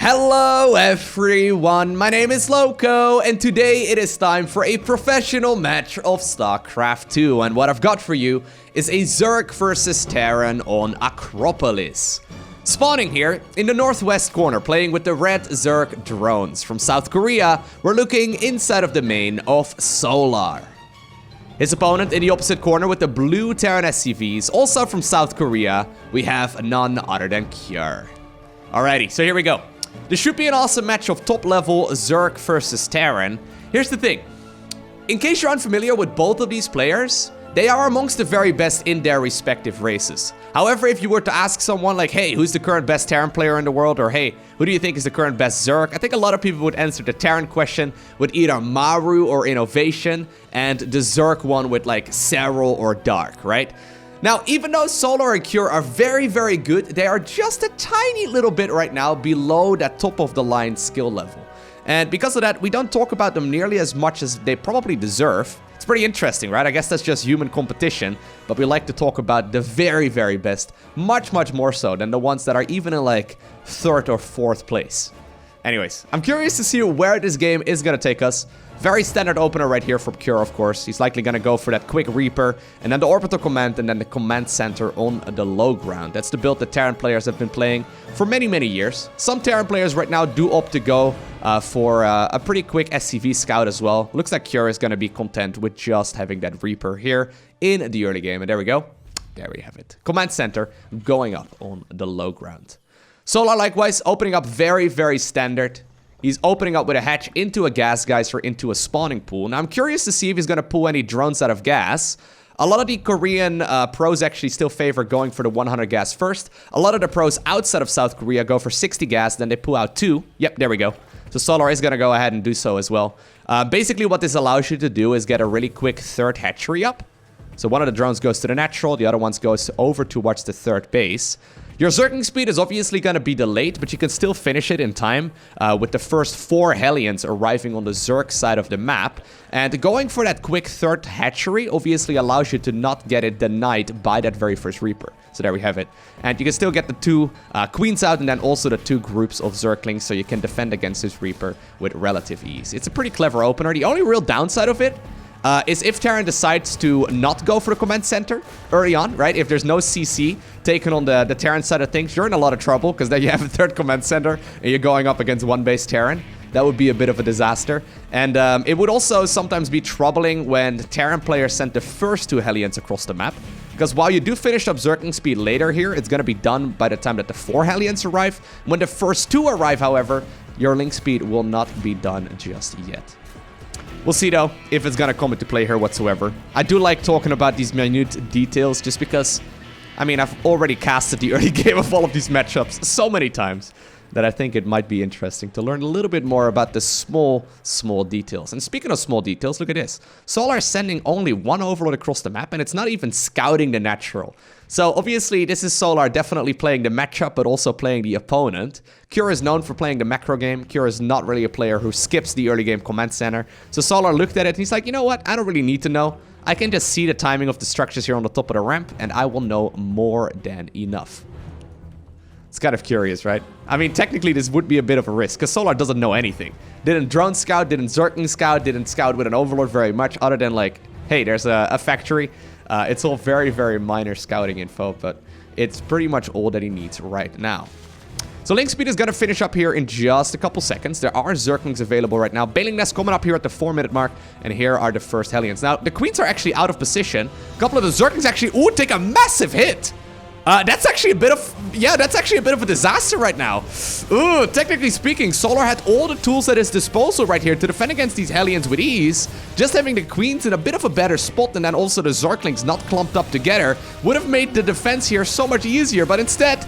Hello everyone, my name is Lowko, and today it is time for a professional match of StarCraft 2, and what I've got for you is a Zerg versus Terran on Acropolis. Spawning here in the northwest corner, playing with the red Zerg drones. From South Korea, we're looking inside of the main of Solar. His opponent in the opposite corner with the blue Terran SCVs, also from South Korea, we have none other than Cure. Alrighty, so here we go. This should be an awesome match of top-level Zerg versus Terran. Here's the thing. In case you're unfamiliar with both of these players, they are amongst the very best in their respective races. However, if you were to ask someone like, hey, who's the current best Terran player in the world? Or hey, who do you think is the current best Zerg? I think a lot of people would answer the Terran question with either Maru or Innovation, and the Zerg one with like Serral or Dark, right? Now, even though Solar and Cure are very, very good, they are just a tiny little bit right now below that top-of-the-line skill level. And because of that, we don't talk about them nearly as much as they probably deserve. It's pretty interesting, right? I guess that's just human competition, but we like to talk about the very, very best, much, much more so than the ones that are even in like 3rd or 4th place. Anyways, I'm curious to see where this game is going to take us. Very standard opener right here from Cure, of course. He's likely going to go for that quick Reaper, and then the Orbital Command, and then the Command Center on the low ground. That's the build that Terran players have been playing for many, many years. Some Terran players right now do opt to go for a pretty quick SCV scout as well. Looks like Cure is going to be content with just having that Reaper here in the early game. And there we go. There we have it. Command Center going up on the low ground. Solar, likewise, opening up very, very standard. He's opening up with a hatch into a gas geyser, into a spawning pool. Now, I'm curious to see if he's going to pull any drones out of gas. A lot of the Korean pros actually still favor going for the 100 gas first. A lot of the pros outside of South Korea go for 60 gas, then they pull out 2. Yep, there we go. So Solar is going to go ahead and do so as well. Basically, what this allows you to do is get a really quick 3rd hatchery up. So one of the drones goes to the natural, the other one goes over towards the 3rd base. Your Zerging speed is obviously going to be delayed, but you can still finish it in time with the first 4 Hellions arriving on the Zerg side of the map. And going for that quick 3rd hatchery obviously allows you to not get it denied by that very first Reaper. So there we have it. And you can still get the 2 Queens out, and then also the 2 groups of Zerglings, so you can defend against this Reaper with relative ease. It's a pretty clever opener. The only real downside of it is if Terran decides to not go for the command center early on, right? If there's no CC taken on the Terran side of things, you're in a lot of trouble, because then you have a 3rd command center and you're going up against 1 base Terran. That would be a bit of a disaster. And it would also sometimes be troubling when Terran players sent the first 2 Hellions across the map. Because while you do finish up Zergling speed later here, it's going to be done by the time that the 4 Hellions arrive. When the first 2 arrive, however, your link speed will not be done just yet. We'll see, though, if it's going to come into play here whatsoever. I do like talking about these minute details just because, I mean, I've already casted the early game of all of these matchups so many times that I think it might be interesting to learn a little bit more about the small details. And speaking of small details, look at this. Solar is sending only 1 overlord across the map, and it's not even scouting the natural. So obviously, this is Solar definitely playing the matchup, but also playing the opponent. Cure is known for playing the macro game. Cure is not really a player who skips the early game command center. So Solar looked at it, and he's like, you know what? I don't really need to know. I can just see the timing of the structures here on the top of the ramp, and I will know more than enough. It's kind of curious, right? I mean, technically, this would be a bit of a risk, because Solar doesn't know anything. Didn't drone scout, didn't Zergling scout, didn't scout with an overlord very much, other than like, hey, there's a factory. It's all very, very minor scouting info, but it's pretty much all that he needs right now. So link speed is going to finish up here in just a couple seconds. There are Zerglings available right now. Bailing Nest coming up here at the 4-minute mark, and here are the first Hellions. Now, the Queens are actually out of position. A couple of the Zerglings actually, ooh, take a massive hit. That's actually a bit of a disaster right now. Ooh, technically speaking, Solar had all the tools at his disposal right here to defend against these Hellions with ease. Just having the Queens in a bit of a better spot, and then also the Zerglings not clumped up together, would have made the defense here so much easier. But instead,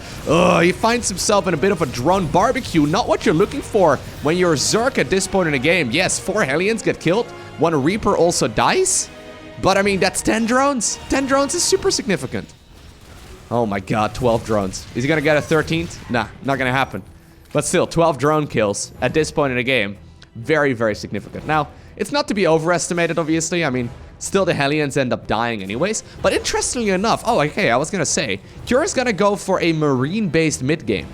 he finds himself in a bit of a drone barbecue. Not what you're looking for when you're Zerg at this point in the game. Yes, 4 Hellions get killed. 1 Reaper also dies. But I mean, that's 10 drones. 10 drones is super significant. Oh my god, 12 drones. Is he gonna get a 13th? Nah, not gonna happen. But still, 12 drone kills at this point in the game. Very, very significant. Now, it's not to be overestimated, obviously. I mean, still the Hellions end up dying anyways. But interestingly enough, oh, okay, I was gonna say, Cure is gonna go for a marine-based mid-game.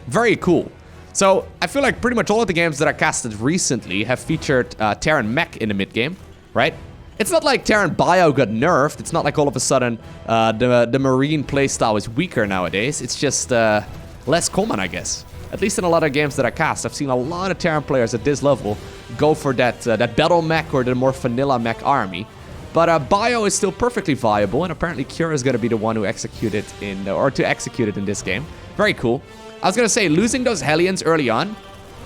Very cool. So I feel like pretty much all of the games that I casted recently have featured Terran mech in the mid game, right? It's not like Terran bio got nerfed. It's not like all of a sudden the Marine playstyle is weaker nowadays. It's just less common, I guess. At least in a lot of games that I cast, I've seen a lot of Terran players at this level go for that battle mech or the more vanilla mech army. But bio is still perfectly viable, and apparently Cure is going to be the one who execute it to execute it in this game. Very cool. I was going to say, losing those Hellions early on,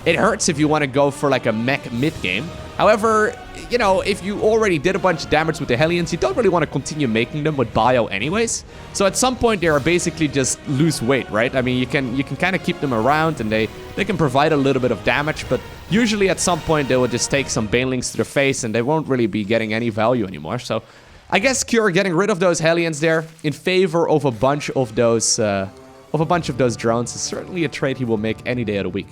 it hurts if you want to go for like a mech mid-game. However, you know, if you already did a bunch of damage with the Hellions, you don't really want to continue making them with bio anyways. So at some point, they are basically just lose weight, right? I mean, you can kind of keep them around, and they can provide a little bit of damage, but usually at some point, they will just take some Banelings to the face, and they won't really be getting any value anymore. So I guess Cure getting rid of those Hellions there in favor of a bunch of those drones is certainly a trade he will make any day of the week.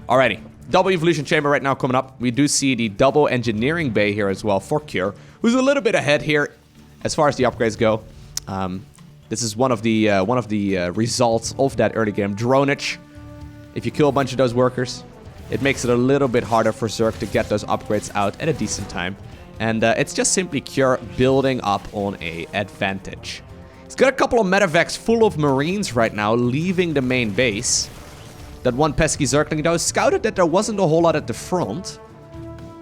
Alrighty. Double evolution chamber right now coming up. We do see the double engineering bay here as well for Cure, who's a little bit ahead here as far as the upgrades go. This is one of the results of that early game dronage. If you kill a bunch of those workers, it makes it a little bit harder for Zerg to get those upgrades out at a decent time. And it's just simply Cure building up on a advantage. He's got a couple of medevacs full of Marines right now leaving the main base. That one pesky Zergling, though, scouted that there wasn't a whole lot at the front.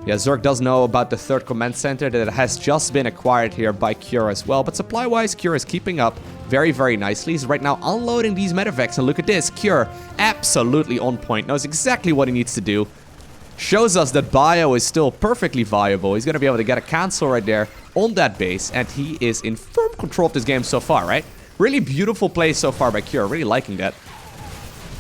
Yeah, Zerg does know about the third command center that has just been acquired here by Cure as well. But supply-wise, Cure is keeping up very, very nicely. He's right now unloading these medevacs. And look at this. Cure, absolutely on point. Knows exactly what he needs to do. Shows us that bio is still perfectly viable. He's going to be able to get a cancel right there on that base. And he is in firm control of this game so far, right? Really beautiful play so far by Cure. Really liking that.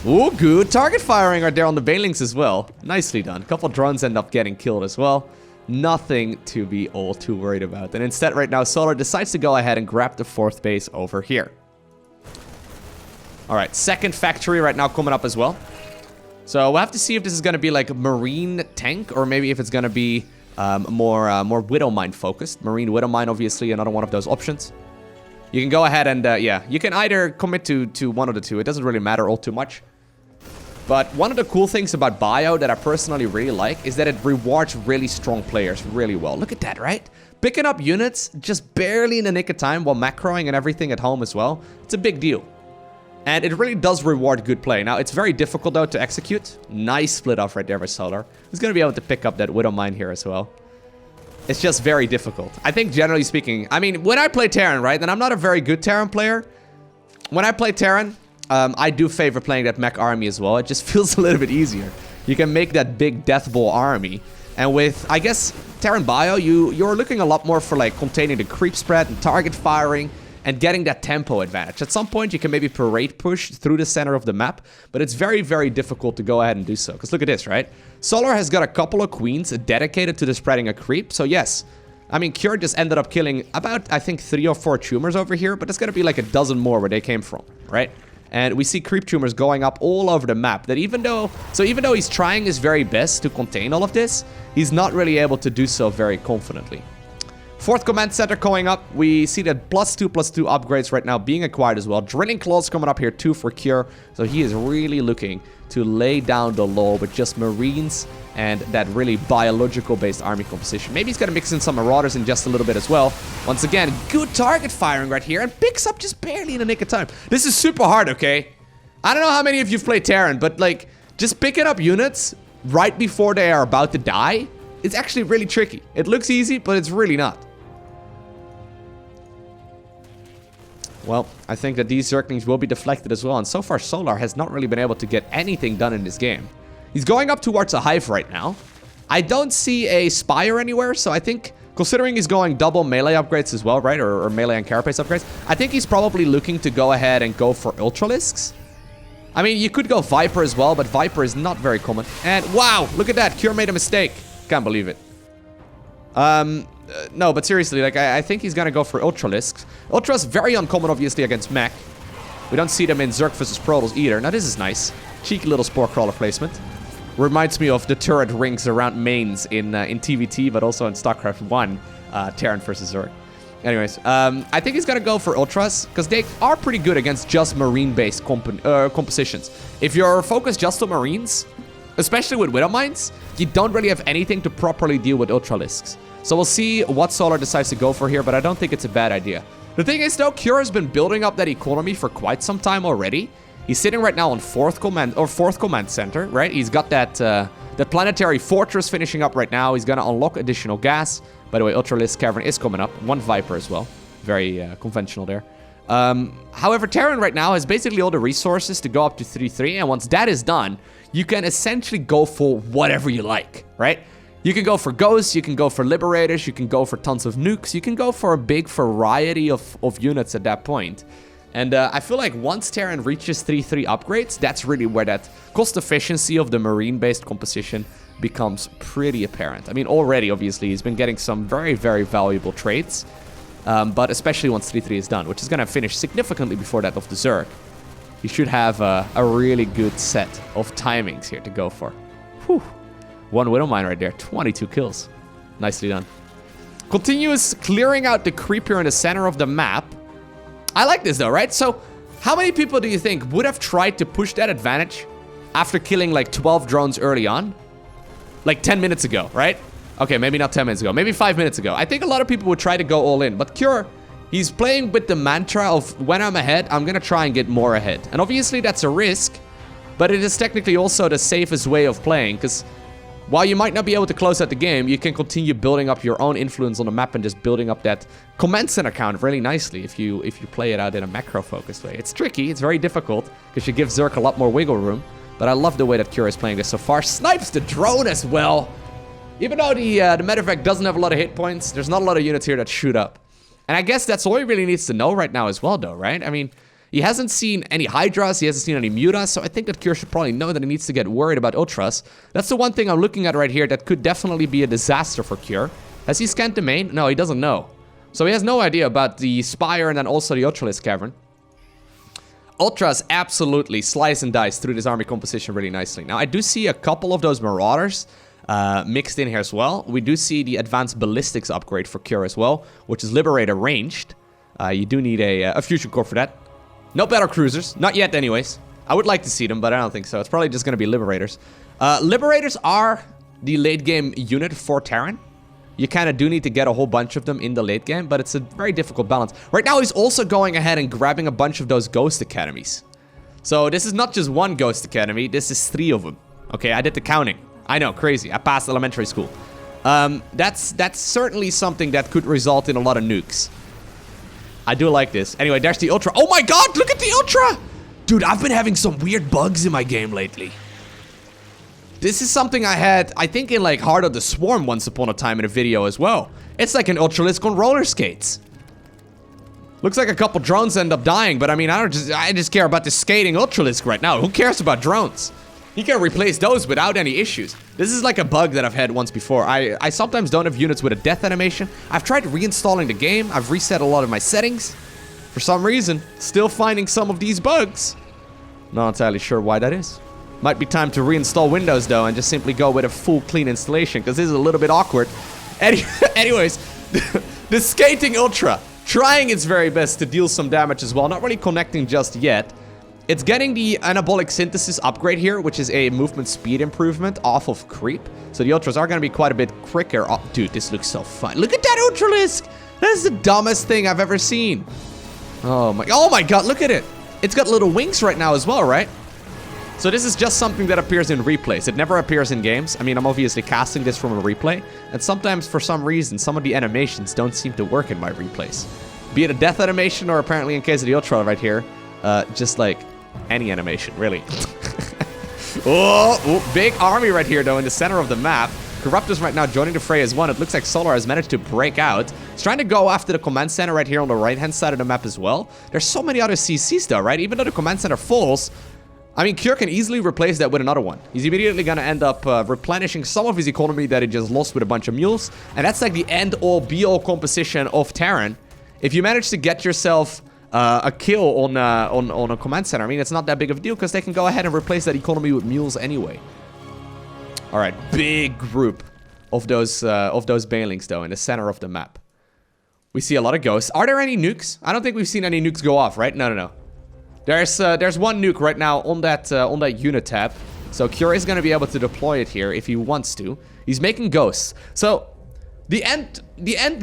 Ooh, good target firing right there on the Banelings as well. Nicely done. A couple drones end up getting killed as well. Nothing to be all too worried about. And instead right now, Solar decides to go ahead and grab the fourth base over here. Alright, second factory right now coming up as well. So we'll have to see if this is going to be like a Marine tank, or maybe if it's going to be more Widow Mine focused. Marine Widow Mine, obviously, another one of those options. You can go ahead and, yeah, you can either commit to one of the two. It doesn't really matter all too much. But one of the cool things about bio that I personally really like is that it rewards really strong players really well. Look at that, right? Picking up units just barely in the nick of time while macroing and everything at home as well. It's a big deal. And it really does reward good play. Now, it's very difficult, though, to execute. Nice split off right there by Solar. He's going to be able to pick up that Widow Mine here as well. It's just very difficult. I think, generally speaking, I mean, when I play Terran, right, and I'm not a very good Terran player. When I play Terran, I do favor playing that mech army as well. It just feels a little bit easier. You can make that big death ball army. And with, I guess, Terran bio, you're looking a lot more for, like, containing the creep spread and target firing and getting that tempo advantage. At some point, you can maybe parade push through the center of the map, but it's very, very difficult to go ahead and do so. Because look at this, right? Solar has got a couple of queens dedicated to the spreading a creep. So yes, I mean, Cure just ended up killing about, I think, 3 or 4 tumors over here, but it's going to be like a dozen more where they came from, right? And we see creep tumors going up all over the map. That even though he's trying his very best to contain all of this, he's not really able to do so very confidently. Fourth command center going up. We see that +2/+2 upgrades right now being acquired as well. Drilling claws coming up here too for Cure. So he is really looking to lay down the law with just Marines and that really biological-based army composition. Maybe he's going to mix in some Marauders in just a little bit as well. Once again, good target firing right here and picks up just barely in the nick of time. This is super hard, okay? I don't know how many of you've played Terran, but like, just picking up units right before they are about to die, it's actually really tricky. It looks easy, but it's really not. Well, I think that these Zerglings will be deflected as well. And so far, Solar has not really been able to get anything done in this game. He's going up towards a hive right now. I don't see a Spire anywhere. So I think, considering he's going double melee upgrades as well, right? Or melee and carapace upgrades. I think he's probably looking to go ahead and go for Ultralisks. I mean, you could go Viper as well, but Viper is not very common. And wow, look at that. Cure made a mistake. Can't believe it. No, but seriously, like, I think he's gonna go for Ultralisks. Ultra's very uncommon, obviously, against mech. We don't see them in Zerg vs. Protoss either. Now, this is nice. Cheeky little Spore Crawler placement. Reminds me of the turret rings around mains in TVT, but also in StarCraft 1, Terran vs. Zerg. Anyways, I think he's gonna go for Ultras, because they are pretty good against just Marine-based compositions. If you're focused just on Marines, especially with Widow Mines, you don't really have anything to properly deal with Ultralisks. So we'll see what Solar decides to go for here, but I don't think it's a bad idea. The thing is, though, Cure has been building up that economy for quite some time already. He's sitting right now on 4th command center, right? He's got that planetary fortress finishing up right now. He's gonna unlock additional gas. By the way, Ultralisk Cavern is coming up. 1 Viper as well. Very conventional there. However, Terran right now has basically all the resources to go up to 3-3. And once that is done, you can essentially go for whatever you like, right? You can go for Ghosts, you can go for Liberators, you can go for tons of nukes. You can go for a big variety of units at that point. And I feel like once Terran reaches 3-3 upgrades, that's really where that cost efficiency of the Marine-based composition becomes pretty apparent. I mean, already, obviously, he's been getting some very, very valuable traits. But especially once 3-3 is done, which is going to finish significantly before that of the Zerg. He should have a really good set of timings here to go for. Whew. 1 Widow Mine right there. 22 kills. Nicely done. Continues clearing out the creep here in the center of the map. I like this though, right? So, how many people do you think would have tried to push that advantage after killing like 12 drones early on? Like 10 minutes ago, right? Okay, maybe not 10 minutes ago. Maybe 5 minutes ago. I think a lot of people would try to go all in. But Cure, he's playing with the mantra of when I'm ahead, I'm going to try and get more ahead. And obviously that's a risk, but it is technically also the safest way of playing. Because while you might not be able to close out the game, you can continue building up your own influence on the map and just building up that command center count really nicely if you play it out in a macro-focused way. It's tricky. It's very difficult because you give Zerg a lot more wiggle room. But I love the way that Cure is playing this so far. Snipes the drone as well. Even though the medevac doesn't have a lot of hit points, there's not a lot of units here that shoot up. And I guess that's all he really needs to know right now as well, though, right? I mean, he hasn't seen any Hydras, he hasn't seen any Mutas, so I think that Cure should probably know that he needs to get worried about Ultras. That's the one thing I'm looking at right here that could definitely be a disaster for Cure. Has he scanned the main? No, he doesn't know. So he has no idea about the Spire and then also the Ultralisk Cavern. Ultras absolutely slice and dice through this army composition really nicely. Now, I do see a couple of those Marauders mixed in here as well. We do see the advanced ballistics upgrade for Cure as well, which is Liberator ranged. You do need a fusion core for that. No battle cruisers, not yet anyways. I would like to see them, but I don't think so. It's probably just going to be Liberators. Liberators are the late game unit for Terran. You kind of do need to get a whole bunch of them in the late game, but it's a very difficult balance. Right now, he's also going ahead and grabbing a bunch of those Ghost Academies. So this is not just one Ghost Academy, this is 3 of them. Okay, I did the counting. I know, crazy. I passed elementary school. That's certainly something that could result in a lot of nukes. I do like this. Anyway, there's the Ultra. Oh my god, look at the Ultra! Dude, I've been having some weird bugs in my game lately. This is something I had, I think, in like Heart of the Swarm once upon a time in a video as well. It's like an Ultralisk on roller skates. Looks like a couple drones end up dying, but I mean, I just care about the skating Ultralisk right now. Who cares about drones? You can replace those without any issues. This is like a bug that I've had once before. I sometimes don't have units with a death animation. I've tried reinstalling the game. I've reset a lot of my settings. For some reason, still finding some of these bugs. Not entirely sure why that is. Might be time to reinstall Windows, though, and just simply go with a full clean installation, because this is a little bit awkward. Anyways, the Skating Ultra, trying its very best to deal some damage as well. Not really connecting just yet. It's getting the Anabolic Synthesis upgrade here, which is a movement speed improvement off of Creep. So the Ultras are going to be quite a bit quicker. Oh, dude, this looks so fun. Look at that Ultralisk! That is the dumbest thing I've ever seen. Oh my god, look at it! It's got little wings right now as well, right? So this is just something that appears in replays. It never appears in games. I mean, I'm obviously casting this from a replay. And sometimes, for some reason, some of the animations don't seem to work in my replays. Be it a death animation or apparently in case of the Ultra right here, just like any animation, really. oh, big army right here, though, in the center of the map. Corruptors right now joining the fray as one. It looks like Solar has managed to break out. He's trying to go after the command center right here on the right-hand side of the map as well. There's so many other CCs, though, right? Even though the command center falls, I mean, Cure can easily replace that with another one. He's immediately going to end up replenishing some of his economy that he just lost with a bunch of mules. And that's like the end-all, be-all composition of Terran. If you manage to get yourself a kill on a command center, I mean, it's not that big of a deal because they can go ahead and replace that economy with mules anyway. All right, big group of those banelings, though, in the center of the map. We see a lot of ghosts. Are there any nukes? I don't think we've seen any nukes go off, right? No, no, no. There's one nuke right now on that unit tab. So Cure is going to be able to deploy it here if he wants to. He's making ghosts. So the end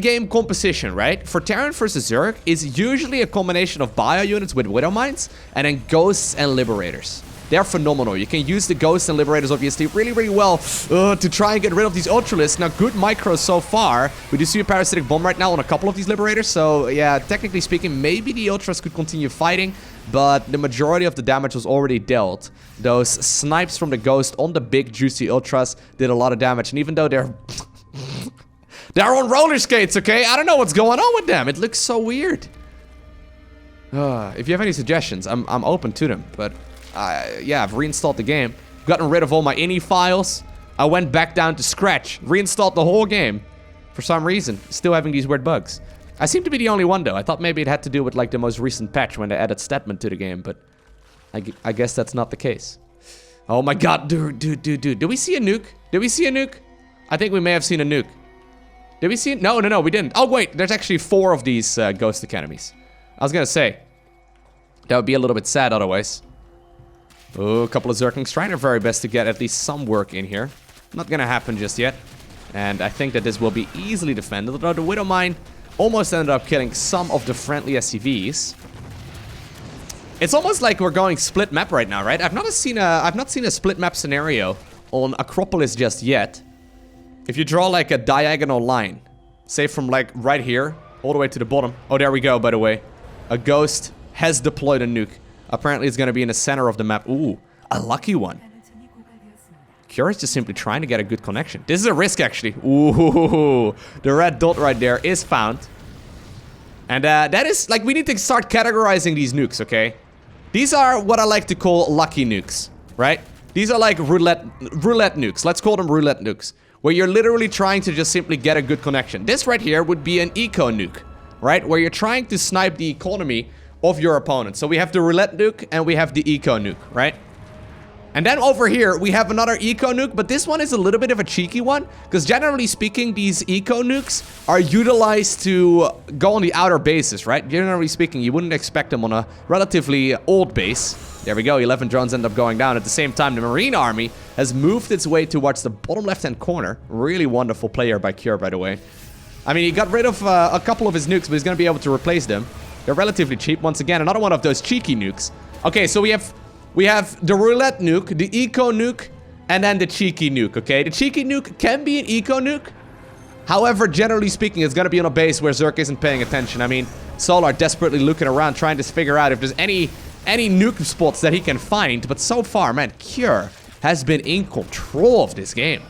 game composition, right, for Terran versus Zerg is usually a combination of bio units with Widow Mines and then ghosts and liberators. They're phenomenal. You can use the ghosts and liberators obviously really, really well to try and get rid of these ultralisks. Now, good micros so far. We do see a parasitic bomb right now on a couple of these liberators. So, yeah, technically speaking, maybe the ultras could continue fighting, but the majority of the damage was already dealt. Those snipes from the ghost on the big, juicy ultras did a lot of damage. And even though they're... they're on roller skates, okay? I don't know what's going on with them. It looks so weird. If you have any suggestions, I'm open to them, but... yeah, I've reinstalled the game. Gotten rid of all my ini files. I went back down to scratch. Reinstalled the whole game. For some reason. Still having these weird bugs. I seem to be the only one, though. I thought maybe it had to do with, like, the most recent patch when they added Statman to the game, but... I guess that's not the case. Oh my god, dude. Did we see a nuke? Did we see a nuke? I think we may have seen a nuke. Did we see it? No, we didn't. Oh, wait. There's actually 4 of these Ghost Academies. I was gonna say. That would be a little bit sad otherwise. Oh, a couple of Zerglings trying their very best to get at least some work in here. Not gonna happen just yet. And I think that this will be easily defended, although the Widow Mine almost ended up killing some of the friendly SCVs. It's almost like we're going split map right now, right? I've not seen a split map scenario on Acropolis just yet. If you draw like a diagonal line, say from like right here all the way to the bottom. Oh, there we go, by the way. A ghost has deployed a nuke. Apparently, it's going to be in the center of the map. Ooh, a lucky one. Cure is just simply trying to get a good connection. This is a risk, actually. Ooh, the red dot right there is found. And that is, like, we need to start categorizing these nukes, okay? These are what I like to call lucky nukes, right? These are like roulette nukes. Let's call them roulette nukes. Where you're literally trying to just simply get a good connection. This right here would be an eco nuke, right? Where you're trying to snipe the economy of your opponent. So we have the roulette nuke and we have the eco nuke, right? And then over here, we have another eco nuke, but this one is a little bit of a cheeky one, because generally speaking, these eco nukes are utilized to go on the outer bases, right? Generally speaking, you wouldn't expect them on a relatively old base. There we go, 11 drones end up going down. At the same time, the Marine Army has moved its way towards the bottom left-hand corner. Really wonderful player by Cure, by the way. I mean, he got rid of a couple of his nukes, but he's going to be able to replace them. They're relatively cheap. Once again, another one of those cheeky nukes. Okay, so we have the roulette nuke, the eco nuke, and then the cheeky nuke, okay? The cheeky nuke can be an eco nuke. However, generally speaking, it's going to be on a base where Zerg isn't paying attention. I mean, Solar desperately looking around trying to figure out if there's any nuke spots that he can find. But so far, man, Cure has been in control of this game.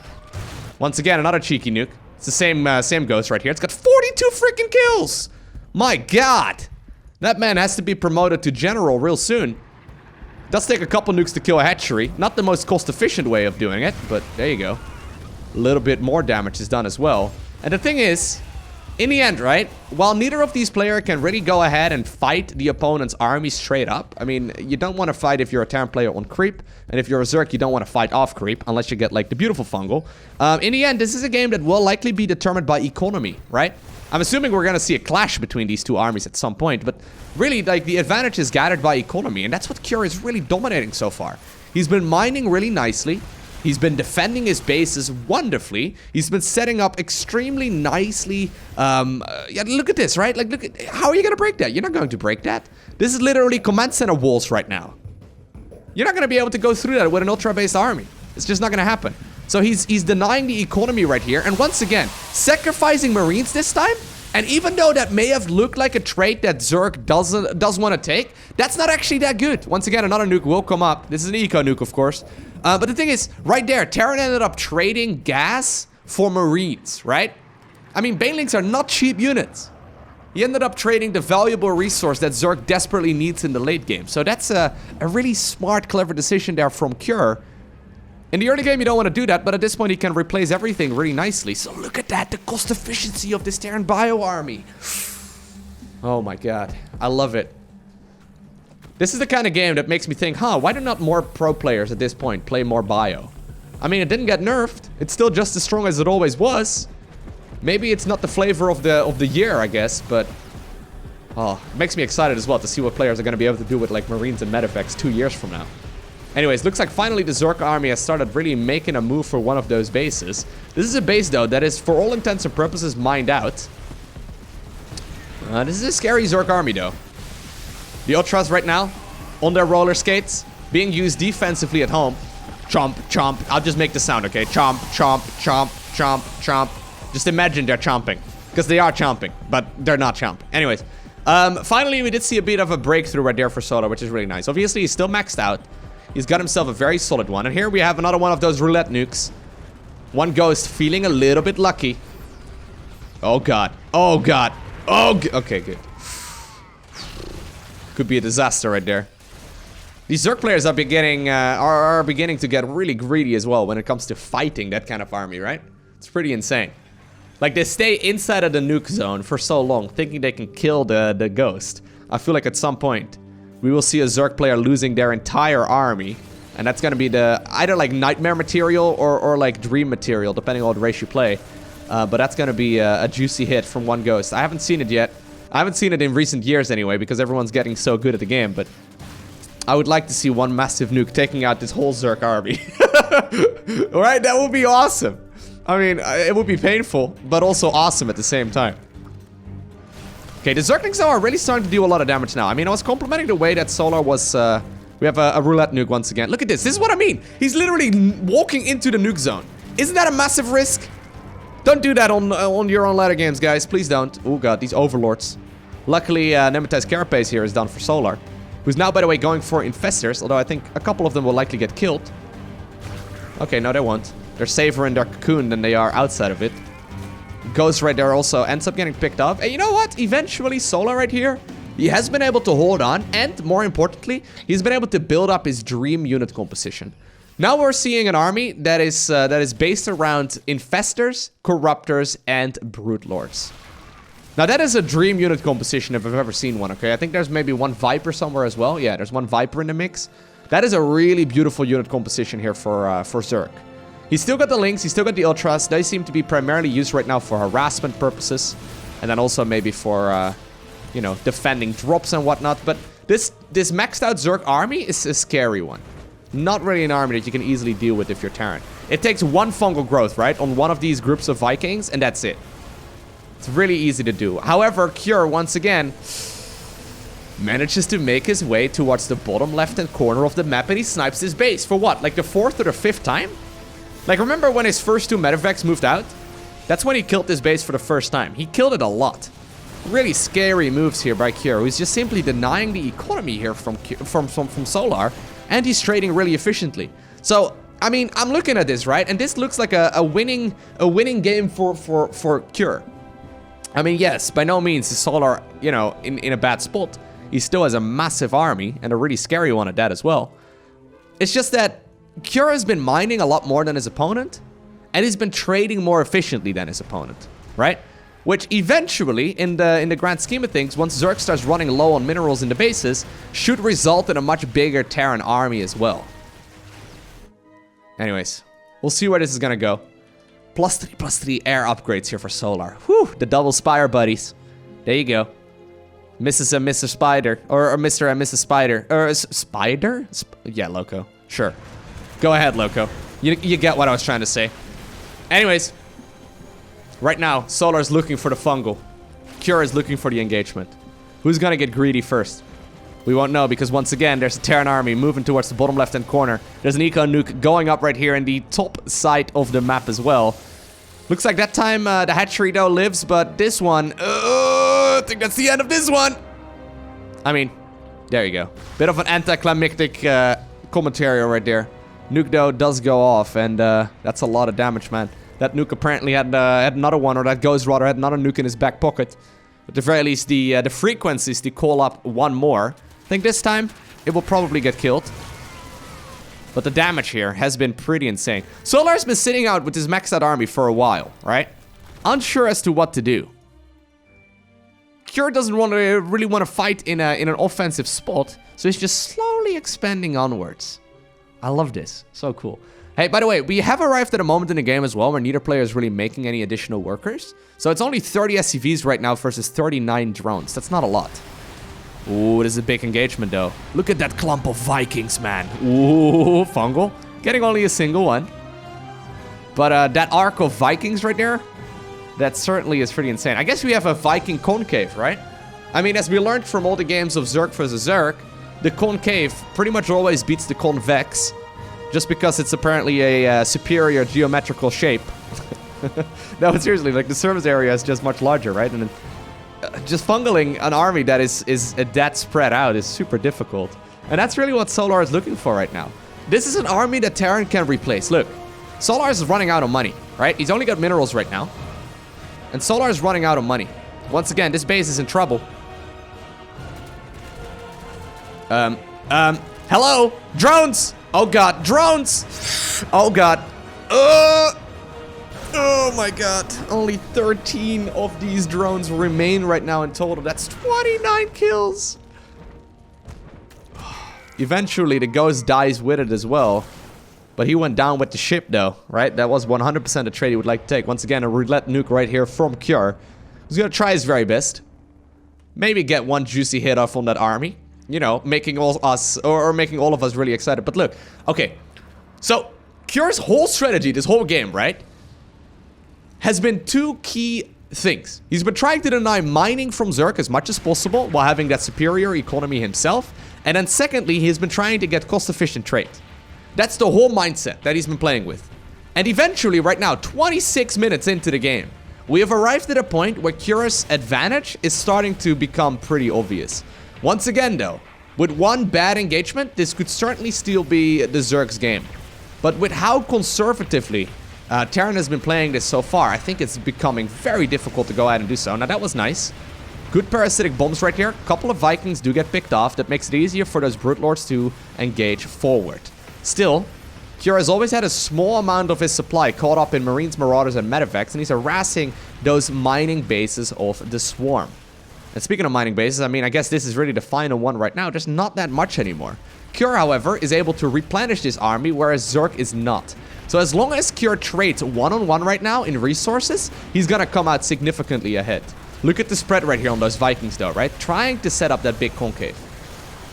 Once again, another cheeky nuke. It's the same ghost right here. It's got 42 freaking kills. My god. That man has to be promoted to general real soon. Does take a couple nukes to kill a hatchery. Not the most cost-efficient way of doing it, but there you go. A little bit more damage is done as well. And the thing is, in the end, right, while neither of these players can really go ahead and fight the opponent's army straight up, I mean, you don't want to fight if you're a Terran player on creep, and if you're a Zerg, you don't want to fight off creep, unless you get, like, the beautiful fungal. In the end, this is a game that will likely be determined by economy, right? I'm assuming we're going to see a clash between these two armies at some point, but really, like, the advantage is gathered by economy, and that's what Cure is really dominating so far. He's been mining really nicely. He's been defending his bases wonderfully. He's been setting up extremely nicely. Yeah, look at this, right? Like, look at, how are you going to break that? You're not going to break that. This is literally command center walls right now. You're not going to be able to go through that with an ultra-based army. It's just not going to happen. So he's denying the economy right here. And once again, sacrificing Marines this time. And even though that may have looked like a trait that Zerg does want to take, that's not actually that good. Once again, another nuke will come up. This is an eco nuke, of course. But the thing is, right there, Terran ended up trading gas for Marines, right? I mean, Banelings are not cheap units. He ended up trading the valuable resource that Zerg desperately needs in the late game. So that's a really smart, clever decision there from Cure. In the early game, you don't want to do that, but at this point, he can replace everything really nicely. So look at that, the cost efficiency of this Terran bio army. Oh my god, I love it. This is the kind of game that makes me think, huh, why do not more pro players at this point play more bio? I mean, it didn't get nerfed. It's still just as strong as it always was. Maybe it's not the flavor of the year, I guess, but... Oh, it makes me excited as well to see what players are going to be able to do with, like, Marines and Medivacs 2 years from now. Anyways, looks like finally the Zerg army has started really making a move for one of those bases. This is a base, though, that is, for all intents and purposes, mined out. This is a scary Zerg army, though. The Ultras right now, on their roller skates, being used defensively at home. Chomp, chomp. I'll just make the sound, okay? Chomp, chomp, chomp, chomp, chomp. Just imagine they're chomping. Because they are chomping, but they're not chomping. Anyways, finally we did see a bit of a breakthrough right there for Solar, which is really nice. Obviously, he's still maxed out. He's got himself a very solid one. And here we have another one of those roulette nukes. One Ghost feeling a little bit lucky. Oh, God. Oh, God. Oh, okay, good. Could be a disaster right there. These Zerg players are beginning to get really greedy as well when it comes to fighting that kind of army, right? It's pretty insane. Like, they stay inside of the nuke zone for so long, thinking they can kill the Ghost. I feel like at some point, we will see a Zerg player losing their entire army. And that's gonna be the either like nightmare material or like dream material, depending on what race you play. But that's gonna be a juicy hit from one Ghost. I haven't seen it yet. I haven't seen it in recent years anyway, because everyone's getting so good at the game, but I would like to see one massive nuke taking out this whole Zerg army. Alright, that would be awesome. I mean, it would be painful, but also awesome at the same time. Okay, the Zerglings though are really starting to do a lot of damage now. I mean, I was complimenting the way that Solar was... we have a roulette nuke once again. Look at this. This is what I mean. He's literally walking into the nuke zone. Isn't that a massive risk? Don't do that on your own ladder games, guys. Please don't. Oh, God, these overlords. Luckily, Nemetis Carapace here is done for Solar, who's now, by the way, going for Infestors, although I think a couple of them will likely get killed. Okay, no, they won't. They're safer in their cocoon than they are outside of it. Ghost right there also ends up getting picked up. And you know what? Eventually, Solar right here, he has been able to hold on, and more importantly, he's been able to build up his dream unit composition. Now we're seeing an army that is based around Infestors, Corruptors, and Brute Lords. Now that is a dream unit composition if I've ever seen one, okay? I think there's maybe one Viper somewhere as well. Yeah, there's one Viper in the mix. That is a really beautiful unit composition here for Zerg. He's still got the Lynx, he's still got the Ultras. They seem to be primarily used right now for harassment purposes. And then also maybe for, you know, defending drops and whatnot. But this maxed out Zerg army is a scary one. Not really an army that you can easily deal with if you're Terran. It takes one fungal growth, right? On one of these groups of Vikings, and that's it. It's really easy to do. However, Cure, once again, manages to make his way towards the bottom left-hand corner of the map, and he snipes his base. For what? Like the 4th or the 5th time? Like, remember when his first 2 Medivacs moved out? That's when he killed this base for the first time. He killed it a lot. Really scary moves here by Cure, who's just simply denying the economy here from Solar, and he's trading really efficiently. So, I mean, I'm looking at this, right? And this looks like a winning game for Cure. I mean, yes, by no means is Solar, you know, in a bad spot. He still has a massive army, and a really scary one at that as well. It's just that Cure has been mining a lot more than his opponent, and he's been trading more efficiently than his opponent, right? Which eventually, in the grand scheme of things, once Zerg starts running low on minerals in the bases, should result in a much bigger Terran army as well. Anyways, we'll see where this is gonna go. +3/+3 air upgrades here for Solar. Whew, the double Spire buddies. There you go. Mrs. and Mr. Spider. Or Mr. and Mrs. Spider. Or Spider? Yeah, Lowko. Sure. Go ahead, Lowko. You get what I was trying to say. Anyways. Right now, Solar is looking for the fungal. Cure is looking for the engagement. Who's gonna get greedy first? We won't know, because once again, there's a Terran army moving towards the bottom left-hand corner. There's an eco nuke going up right here in the top side of the map as well. Looks like that time the hatchery though lives, but this one, I think that's the end of this one. I mean, there you go. Bit of an anticlimactic commentary right there. Nuke though does go off, and that's a lot of damage, man. That nuke apparently had another one, or that Ghost rather had another nuke in his back pocket. At the very least, the frequencies to call up one more. I think this time it will probably get killed. But the damage here has been pretty insane. Solar's been sitting out with his maxed out army for a while, right? Unsure as to what to do. Cure doesn't really want to fight in an offensive spot, so he's just slowly expanding onwards. I love this. So cool. Hey, by the way, we have arrived at a moment in the game as well where neither player is really making any additional workers. So it's only 30 SCVs right now versus 39 drones. That's not a lot. Ooh, this is a big engagement though. Look at that clump of Vikings, man. Ooh, fungal. Getting only a single one. But that arc of Vikings right there, that certainly is pretty insane. I guess we have a Viking concave, right? I mean, as we learned from all the games of Zerg versus Zerg, the concave pretty much always beats the convex. Just because it's apparently a superior geometrical shape. No, but seriously, like the surface area is just much larger, right? And then just fungaling an army that is that spread out is super difficult. And that's really what Solar is looking for right now. This is an army that Terran can replace. Look, Solar is running out of money, right? He's only got minerals right now. And Solar is running out of money. Once again, this base is in trouble. Hello? Drones! Oh god, drones! Oh god. Oh my god. Only 13 of these drones remain right now in total. That's 29 kills. Eventually, the ghost dies with it as well. But he went down with the ship though, right? That was 100% a trade he would like to take. Once again, a roulette nuke right here from Cure. He's gonna try his very best. Maybe get one juicy hit off on that army. You know, making all us, or making all of us really excited. But look, okay. So, Cure's whole strategy, this whole game, right? Has been two key things. He's been trying to deny mining from Zerg as much as possible while having that superior economy himself. And then secondly, he's been trying to get cost-efficient trade. That's the whole mindset that he's been playing with. And eventually, right now, 26 minutes into the game, we have arrived at a point where Cure's advantage is starting to become pretty obvious. Once again, though, with one bad engagement, this could certainly still be the Zerg's game. But with how conservatively Terran has been playing this so far, I think it's becoming very difficult to go ahead and do so. Now, that was nice. Good parasitic bombs right here. A couple of Vikings do get picked off. That makes it easier for those Brute Lords to engage forward. Still, Cure has always had a small amount of his supply caught up in Marines, Marauders, and Medevacs, and he's harassing those mining bases of the Swarm. And speaking of mining bases, I mean, I guess this is really the final one right now. There's not that much anymore. Cure, however, is able to replenish this army, whereas Zerg is not. So as long as Cure trades one-on-one right now in resources, he's gonna come out significantly ahead. Look at the spread right here on those Vikings though, right? Trying to set up that big concave.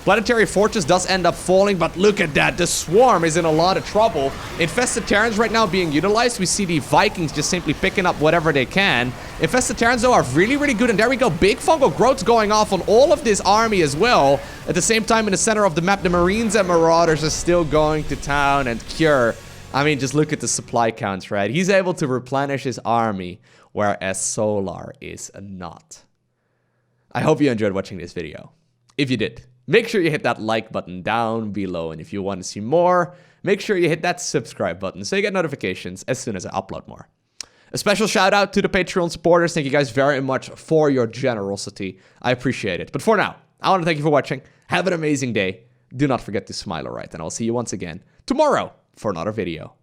Planetary Fortress does end up falling, but look at that. The Swarm is in a lot of trouble. Infested Terrans right now being utilized. We see the Vikings just simply picking up whatever they can. Infested Terrans, though, are really, really good. And there we go. Big fungal growths going off on all of this army as well. At the same time, in the center of the map, the Marines and Marauders are still going to town. And Cure, I mean, just look at the supply counts, right? He's able to replenish his army, whereas Solar is not. I hope you enjoyed watching this video. If you did, make sure you hit that like button down below. And if you want to see more, make sure you hit that subscribe button so you get notifications as soon as I upload more. A special shout out to the Patreon supporters. Thank you guys very much for your generosity. I appreciate it. But for now, I want to thank you for watching. Have an amazing day. Do not forget to smile, alright? And I'll see you once again tomorrow for another video.